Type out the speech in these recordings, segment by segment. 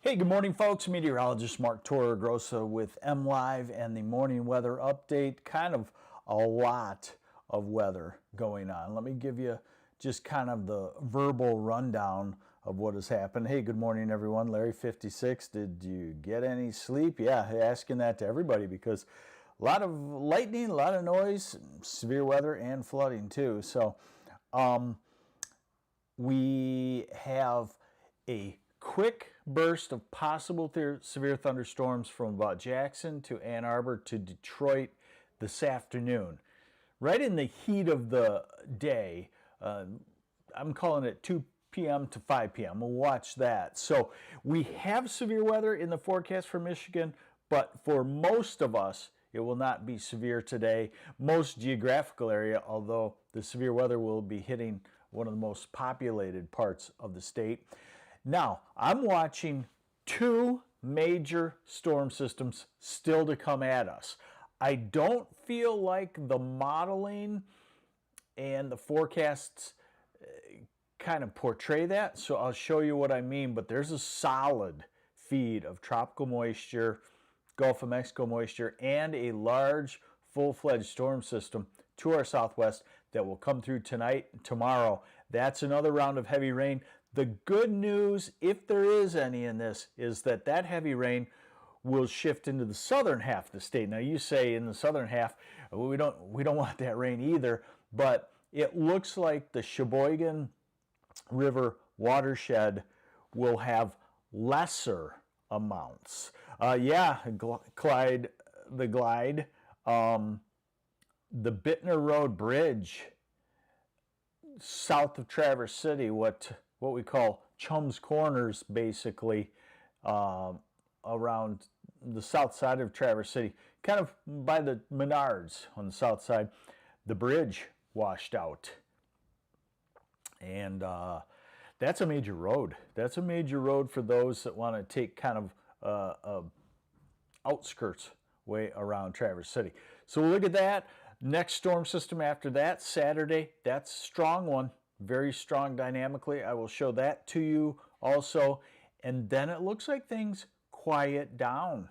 Hey, good morning, folks. Meteorologist Mark Torregrossa with MLive and the morning weather update. Kind of a lot of weather going on. Let me give you just kind of the verbal rundown of what has happened. Hey, good morning, everyone. Larry 56. Did you get any sleep? Yeah, asking that to everybody because a lot of lightning, a lot of noise, severe weather, and flooding too. So we have a quick burst of possible severe thunderstorms from about Jackson to Ann Arbor to Detroit this afternoon. Right in the heat of the day, I'm calling it 2 p.m. to 5 p.m. We'll watch that. So we have severe weather in the forecast for Michigan, but for most of us, it will not be severe today. Most geographical area, although the severe weather will be hitting one of the most populated parts of the state. Now, I'm watching two major storm systems still to come at us. I don't feel like the modeling and the forecasts kind of portray that, so I'll show you what I mean, but there's a solid feed of tropical moisture, Gulf of Mexico moisture, and a large full-fledged storm system to our southwest that will come through tonight and tomorrow. That's another round of heavy rain. The good news, if there is any in this, is that that heavy rain will shift into the southern half of the state. Now you say in the southern half, we don't want that rain either, but it looks like the Sheboygan River watershed will have lesser amounts. Clyde, the Glide, the Bittner Road Bridge south of Traverse City, what we call Chum's Corners, basically, around the south side of Traverse City, kind of by the Menards on the south side. The bridge washed out. And that's a major road. That's a major road for those that want to take kind of outskirts way around Traverse City. So we'll look at that. Next storm system after that, Saturday, that's a strong one. Very strong dynamically. I will show that to you also. And then it looks like things quiet down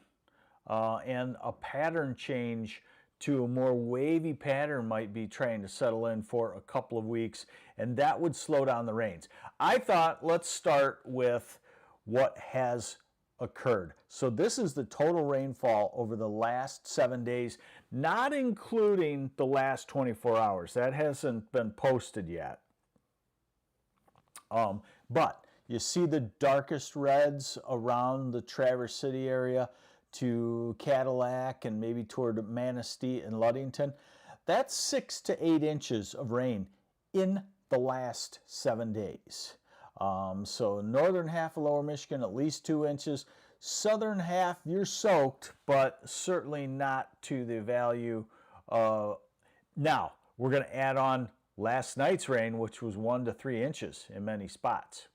and a pattern change to a more wavy pattern might be trying to settle in for a couple of weeks, and that would slow down the rains. I thought let's start with what has occurred. So this is the total rainfall over the last 7 days, not including the last 24 hours. That hasn't been posted yet. But you see the darkest reds around the Traverse City area to Cadillac and maybe toward Manistee and Ludington. That's 6 to 8 inches of rain in the last 7 days. So northern half of Lower Michigan, at least 2 inches. Southern half, you're soaked, but certainly not to the value. Now, we're going to add on last night's rain, which was 1 to 3 inches in many spots.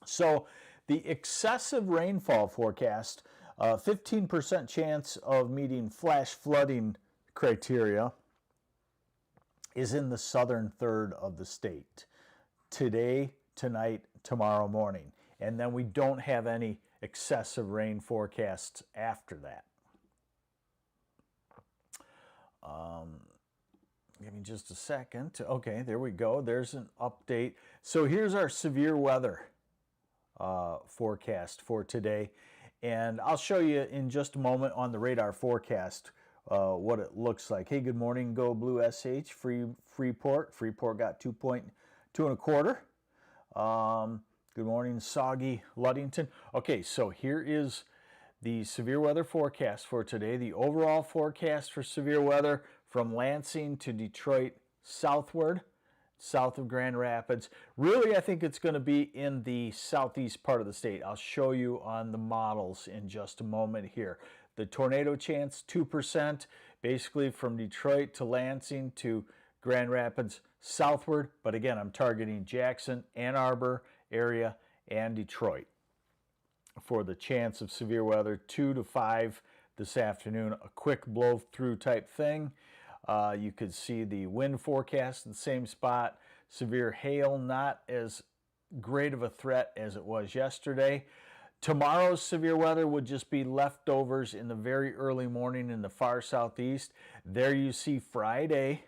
So the excessive rainfall forecast, 15% chance of meeting flash flooding criteria, is in the southern third of the state. Today, tonight, tomorrow morning. And then we don't have any excessive rain forecasts after that. Give me just a second. Okay, there we go. There's an update. So here's our severe weather forecast for today. And I'll show you in just a moment on the radar forecast what it looks like. Hey, good morning, Go Blue SH, Freeport. Freeport got 2.2 1/4. Good morning, Soggy, Ludington. Okay, so here is the severe weather forecast for today. The overall forecast for severe weather from Lansing to Detroit southward, south of Grand Rapids. Really, I think it's going to be in the southeast part of the state. I'll show you on the models in just a moment here. The tornado chance, 2%, basically from Detroit to Lansing to Grand Rapids southward. But again, I'm targeting Jackson, Ann Arbor area, and Detroit for the chance of severe weather, 2 to 5 this afternoon. A quick blow-through type thing. You could see the wind forecast in the same spot. Severe hail, not as great of a threat as it was yesterday. Tomorrow's severe weather would just be leftovers in the very early morning in the far southeast. There you see Friday,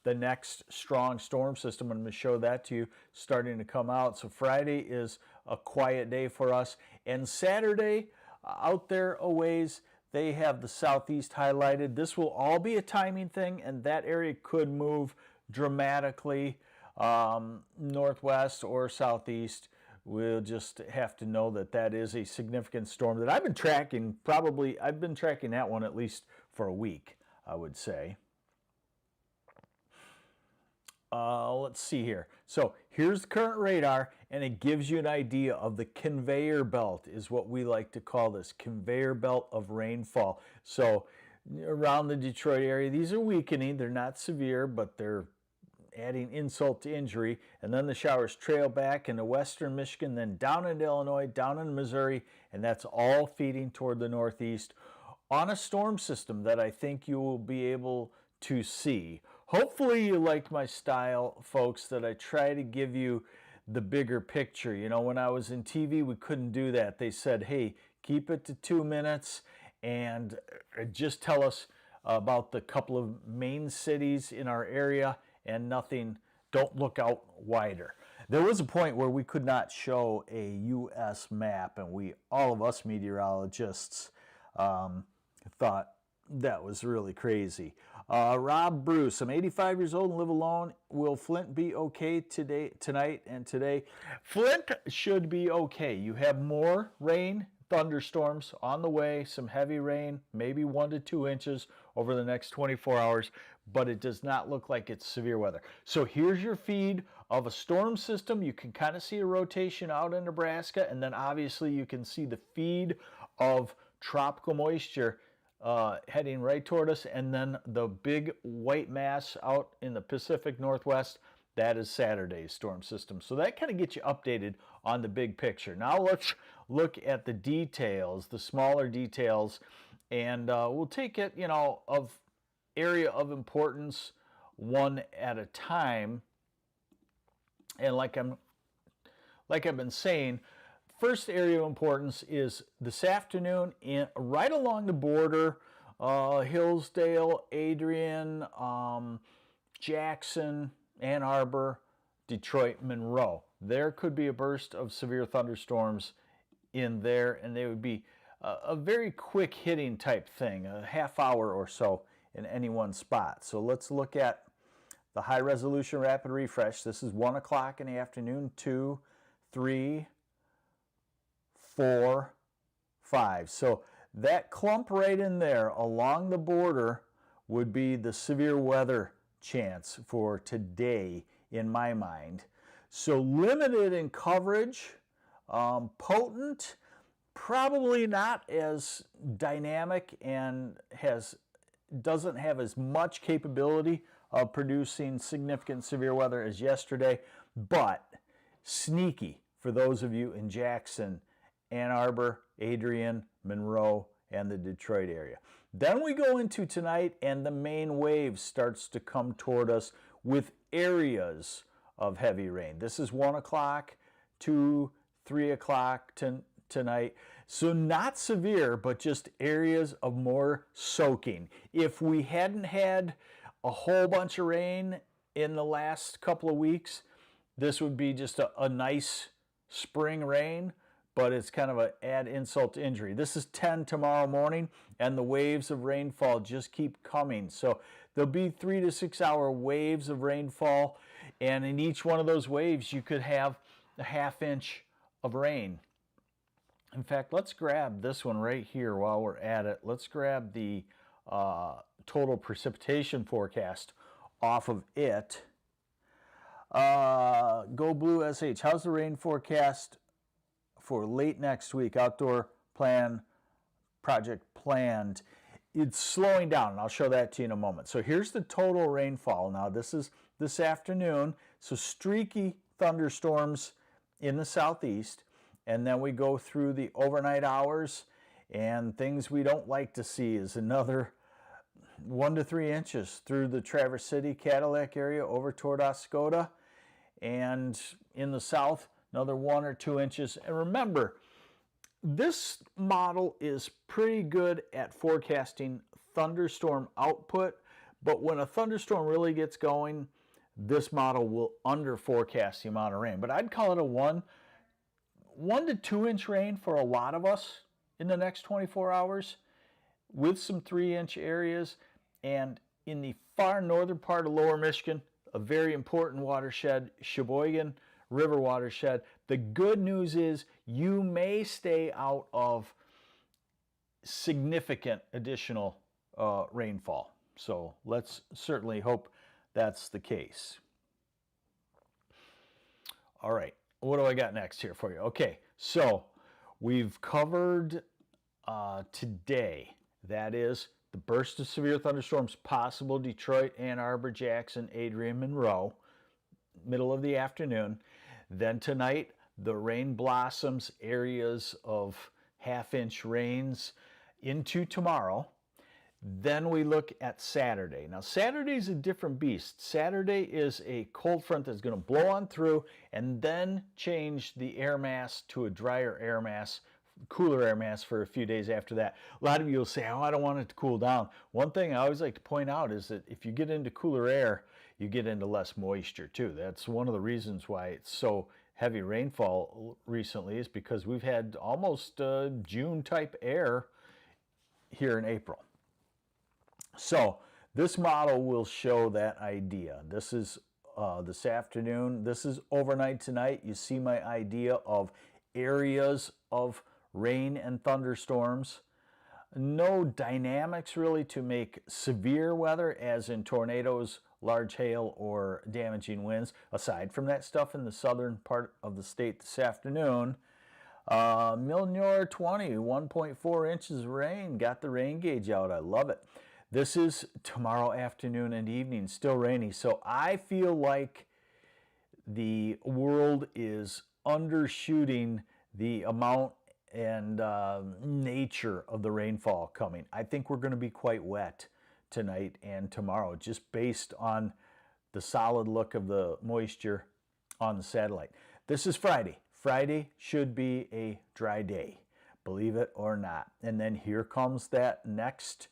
the next strong storm system. I'm going to show that to you starting to come out. So Friday is a quiet day for us. And Saturday, out there a ways, they have the southeast highlighted. This will all be a timing thing, and that area could move dramatically northwest or southeast. We'll just have to know that that is a significant storm that I've been tracking. I've been tracking that one at least for a week, I would say. Let's see here. So here's the current radar, and it gives you an idea of the conveyor belt, is what we like to call this, conveyor belt of rainfall. So around the Detroit area, these are weakening. They're not severe, but they're adding insult to injury. And then the showers trail back into western Michigan, then down into Illinois, down into Missouri, and that's all feeding toward the northeast on a storm system that I think you will be able to see. Hopefully you like my style, folks, that I try to give you the bigger picture. You know, when I was in TV, we couldn't do that. They said, hey, keep it to 2 minutes and just tell us about the couple of main cities in our area and nothing, don't look out wider. There was a point where we could not show a U.S. map, and all of us meteorologists thought that was really crazy. Rob Bruce, I'm 85 years old and live alone. Will Flint be okay tonight and today? Flint should be okay. You have more rain, thunderstorms on the way, some heavy rain, maybe 1 to 2 inches over the next 24 hours, but it does not look like it's severe weather. So here's your feed of a storm system. You can kind of see a rotation out in Nebraska, and then obviously you can see the feed of tropical moisture heading right toward us, and then the big white mass out in the Pacific Northwest, that is Saturday's storm system. So that kind of gets you updated on the big picture. Now let's look at the details, the smaller details, and we'll take it, you know, of area of importance one at a time. And like I've been saying, first area of importance is this afternoon right along the border, Hillsdale, Adrian, Jackson, Ann Arbor, Detroit, Monroe. There could be a burst of severe thunderstorms in there, and they would be a very quick hitting type thing, a half hour or so in any one spot. So let's look at the high resolution rapid refresh. This is 1 o'clock in the afternoon, 2, 3, 4, 5. So that clump right in there along the border would be the severe weather chance for today in my mind. So limited in coverage, potent, probably not as dynamic, and doesn't have as much capability of producing significant severe weather as yesterday, but sneaky for those of you in Jackson, Ann Arbor, Adrian, Monroe, and the Detroit area. Then we go into tonight, and the main wave starts to come toward us with areas of heavy rain. This is 1 o'clock, 2, 3 o'clock tonight. So not severe, but just areas of more soaking. If we hadn't had a whole bunch of rain in the last couple of weeks, this would be just a nice spring rain, but it's kind of an add insult to injury. This is 10 tomorrow morning, and the waves of rainfall just keep coming. So there'll be 3 to 6 hour waves of rainfall, and in each one of those waves, you could have a ½ inch of rain. In fact, let's grab this one right here while we're at it. Let's grab the total precipitation forecast off of it. Go Blue SH. How's the rain forecast for late next week? Outdoor project planned. It's slowing down, and I'll show that to you in a moment. So here's the total rainfall. Now this is this afternoon. So streaky thunderstorms in the southeast. And then we go through the overnight hours, and things we don't like to see is another 1 to 3 inches through the Traverse City, Cadillac area over toward Oscoda. And in the south, another 1 or 2 inches. And remember, This model is pretty good at forecasting thunderstorm output, but when a thunderstorm really gets going, this model will under forecast the amount of rain. But I'd call it a 1 to 2 inch rain for a lot of us in the next 24 hours, with some 3-inch areas. And in the far northern part of lower Michigan, a very important watershed, Sheboygan River watershed. The good news is you may stay out of significant additional rainfall. So let's certainly hope that's the case. All right, what do I got next here for you? Okay, so we've covered today, that is the burst of severe thunderstorms possible, Detroit, Ann Arbor, Jackson, Adrian, Monroe, middle of the afternoon. Then tonight, the rain blossoms, areas of half-inch rains into tomorrow. Then we look at Saturday. Now, Saturday's a different beast. Saturday is a cold front that's going to blow on through and then change the air mass to a drier air mass, cooler air mass for a few days after that. A lot of you will say, oh, I don't want it to cool down. One thing I always like to point out is that if you get into cooler air, you get into less moisture too. That's one of the reasons why it's so heavy rainfall recently, is because we've had almost June type air here in April. So this model will show that idea. This is this afternoon. This is overnight tonight. You see my idea of areas of rain and thunderstorms. No dynamics really to make severe weather, as in tornadoes, large hail, or damaging winds, aside from that stuff in the southern part of the state this afternoon. Milnor 20, 1.4 inches of rain. Got the rain gauge out. I love it. This is tomorrow afternoon and evening, still rainy. So I feel like the world is undershooting the amount and nature of the rainfall coming. I think we're going to be quite wet tonight and tomorrow, just based on the solid look of the moisture on the satellite. This is Friday. Friday should be a dry day, believe it or not. And then here comes that next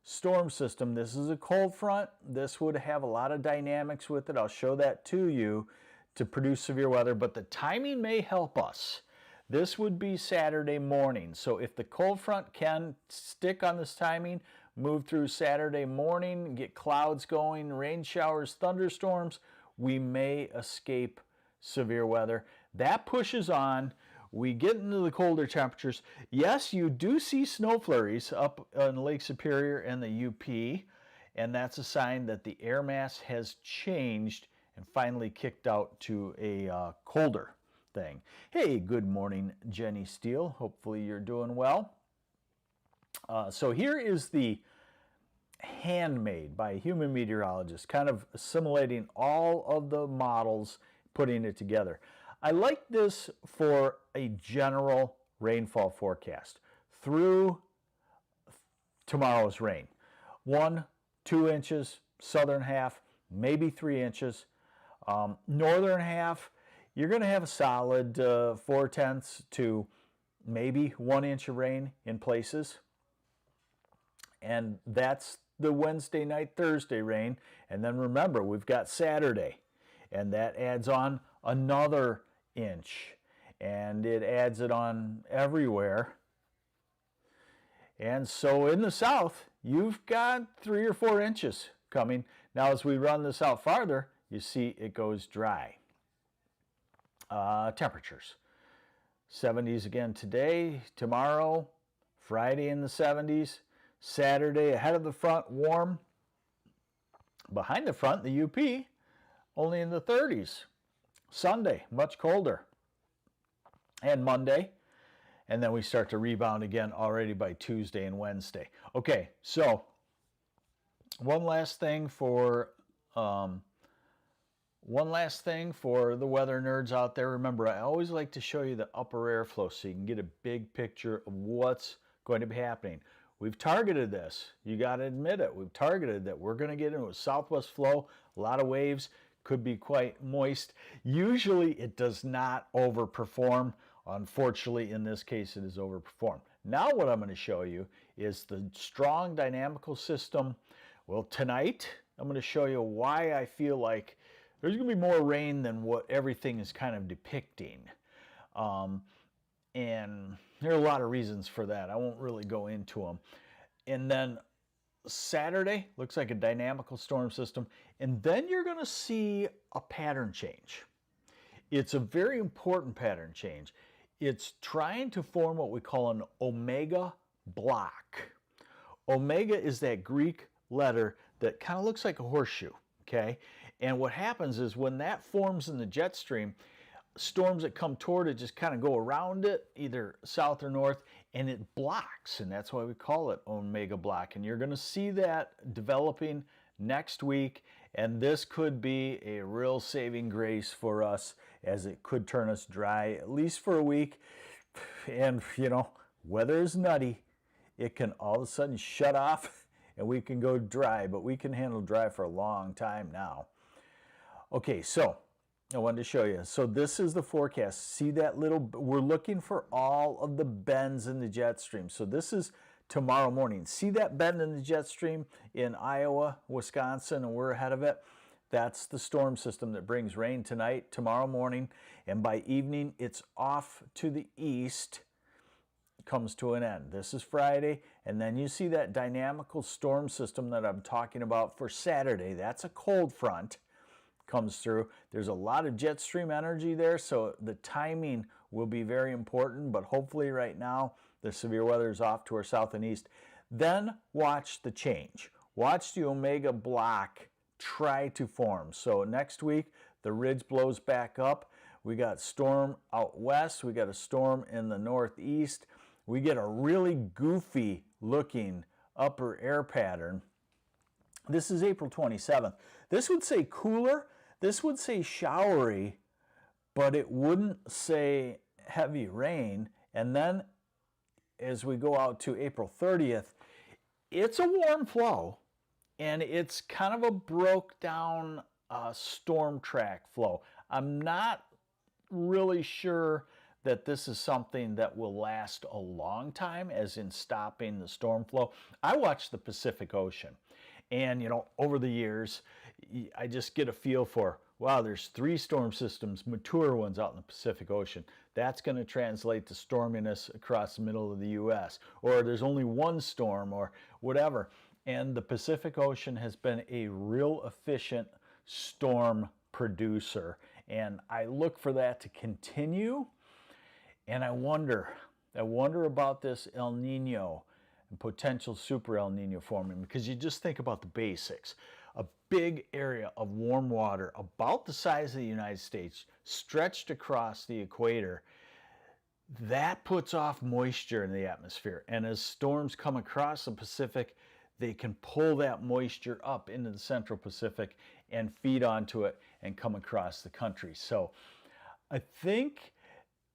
storm system. This is a cold front. This would have a lot of dynamics with it. I'll show that to you to produce severe weather, but the timing may help us. This would be Saturday morning. So if the cold front can stick on this timing, move through Saturday morning, get clouds going, rain showers, thunderstorms, we may escape severe weather. That pushes on. We get into the colder temperatures. Yes, you do see snow flurries up on Lake Superior and the UP, and that's a sign that the air mass has changed and finally kicked out to a colder thing. Hey, good morning, Jenny Steele. Hopefully you're doing well. So here is the handmade by a human meteorologist, kind of assimilating all of the models, putting it together. I like this for a general rainfall forecast through tomorrow's rain. 1, 2 inches, southern half, maybe 3 inches. Northern half, you're going to have a solid 4/10 to maybe 1 inch of rain in places. And that's the Wednesday night, Thursday rain. And then remember, we've got Saturday, and that adds on another inch, and it adds it on everywhere. And so in the south, you've got 3 or 4 inches coming. Now, as we run this out farther, you see it goes dry. Temperatures. 70s again today, tomorrow, Friday in the 70s, Saturday ahead of the front, warm. Behind the front, the UP, only in the 30s. Sunday, much colder. And Monday. And then we start to rebound again already by Tuesday and Wednesday. Okay, so one last thing for the weather nerds out there. Remember, I always like to show you the upper airflow so you can get a big picture of what's going to be happening. We've targeted this. You got to admit it. We've targeted that we're going to get into a southwest flow, a lot of waves, could be quite moist. Usually it does not overperform Unfortunately, in this case, it is overperformed. Now what I'm going to show you is the strong dynamical system. Well, tonight I'm going to show you why I feel like there's going to be more rain than what everything is kind of depicting. And there are a lot of reasons for that. I won't really go into them. And then Saturday looks like a dynamical storm system. And then you're going to see a pattern change. It's a very important pattern change. It's trying to form what we call an omega block. Omega is that Greek letter that kind of looks like a horseshoe, okay? And what happens is when that forms in the jet stream, storms that come toward it just kind of go around it, either south or north, and it blocks, and that's why we call it omega block. And you're going to see that developing next week, and this could be a real saving grace for us, as it could turn us dry at least for a week. And you know, weather is nutty. It can all of a sudden shut off and we can go dry, but we can handle dry for a long time now. Okay, so I wanted to show you. So this is the forecast. See that little, we're looking for all of the bends in the jet stream. So this is tomorrow morning. See that bend in the jet stream in Iowa, Wisconsin, and we're ahead of it? That's the storm system that brings rain tonight, tomorrow morning, and by evening it's off to the east, comes to an end. This is Friday, and then you see that dynamical storm system that I'm talking about for Saturday. That's a cold front, comes through. There's a lot of jet stream energy there, so the timing will be very important, but hopefully right now the severe weather is off to our south and east. Then watch the change. Watch the omega block try to form. So next week the ridge blows back up. We got storm out west. We got a storm in the northeast. We get a really goofy looking upper air pattern. This is April 27th. This would say cooler. This would say showery, but it wouldn't say heavy rain. And then as we go out to April 30th, it's a warm flow. And it's kind of a broke down storm track flow. I'm not really sure that this is something that will last a long time, as in stopping the storm flow. I watch the Pacific Ocean, and you know, over the years, I just get a feel for, wow, there's 3 storm systems, mature ones out in the Pacific Ocean. That's going to translate to storminess across the middle of the U.S. Or there's only 1 storm or whatever. And the Pacific Ocean has been a real efficient storm producer. And I look for that to continue. And I wonder about this El Nino and potential super El Nino forming, because you just think about the basics. A big area of warm water about the size of the United States stretched across the equator, that puts off moisture in the atmosphere. And as storms come across the Pacific, they can pull that moisture up into the Central Pacific and feed onto it and come across the country. So I think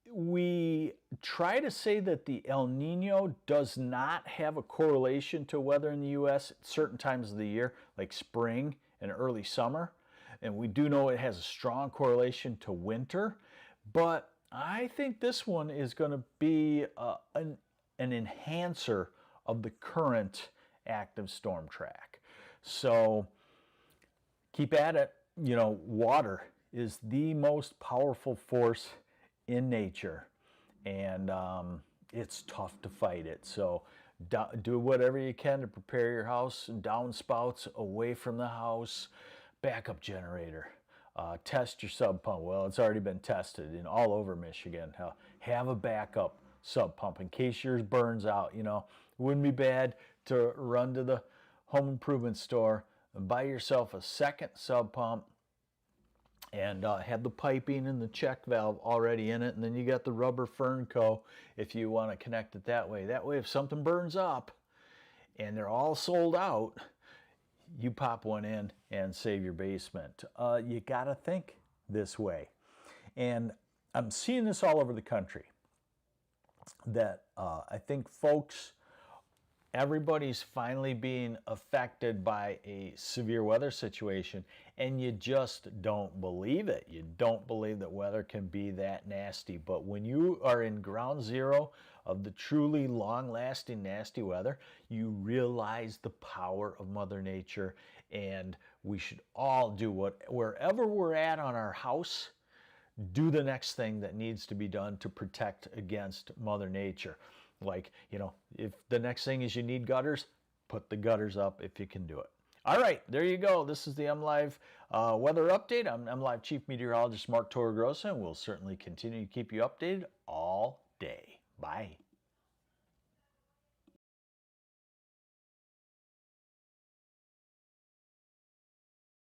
we try to say that the El Nino does not have a correlation to weather in the U.S. at certain times of the year, like spring and early summer. And we do know it has a strong correlation to winter. But I think this one is going to be an enhancer of the current active storm track. So keep at it. You know, water is the most powerful force in nature, and it's tough to fight it. So do whatever you can to prepare your house. Downspouts away from the house, backup generator, test your sub pump. Well, it's already been tested in all over Michigan. Have a backup sub pump in case yours burns out. You know, it wouldn't be bad to run to the home improvement store and buy yourself a second sub pump and have the piping and the check valve already in it, and then you got the rubber Fernco if you want to connect it that way. That way, if something burns up and they're all sold out, you pop one in and save your basement. You got to think this way. And I'm seeing this all over the country, that I think folks Everybody's finally being affected by a severe weather situation, and you just don't believe it. You don't believe that weather can be that nasty. But when you are in ground zero of the truly long-lasting nasty weather, you realize the power of Mother Nature, and we should all do wherever we're at on our house, do the next thing that needs to be done to protect against Mother Nature. Like, if the next thing is you need gutters, put the gutters up if you can do it. All right, there you go. This is the MLive weather update. I'm MLive Chief Meteorologist Mark Torregrossa, and we'll certainly continue to keep you updated all day. Bye.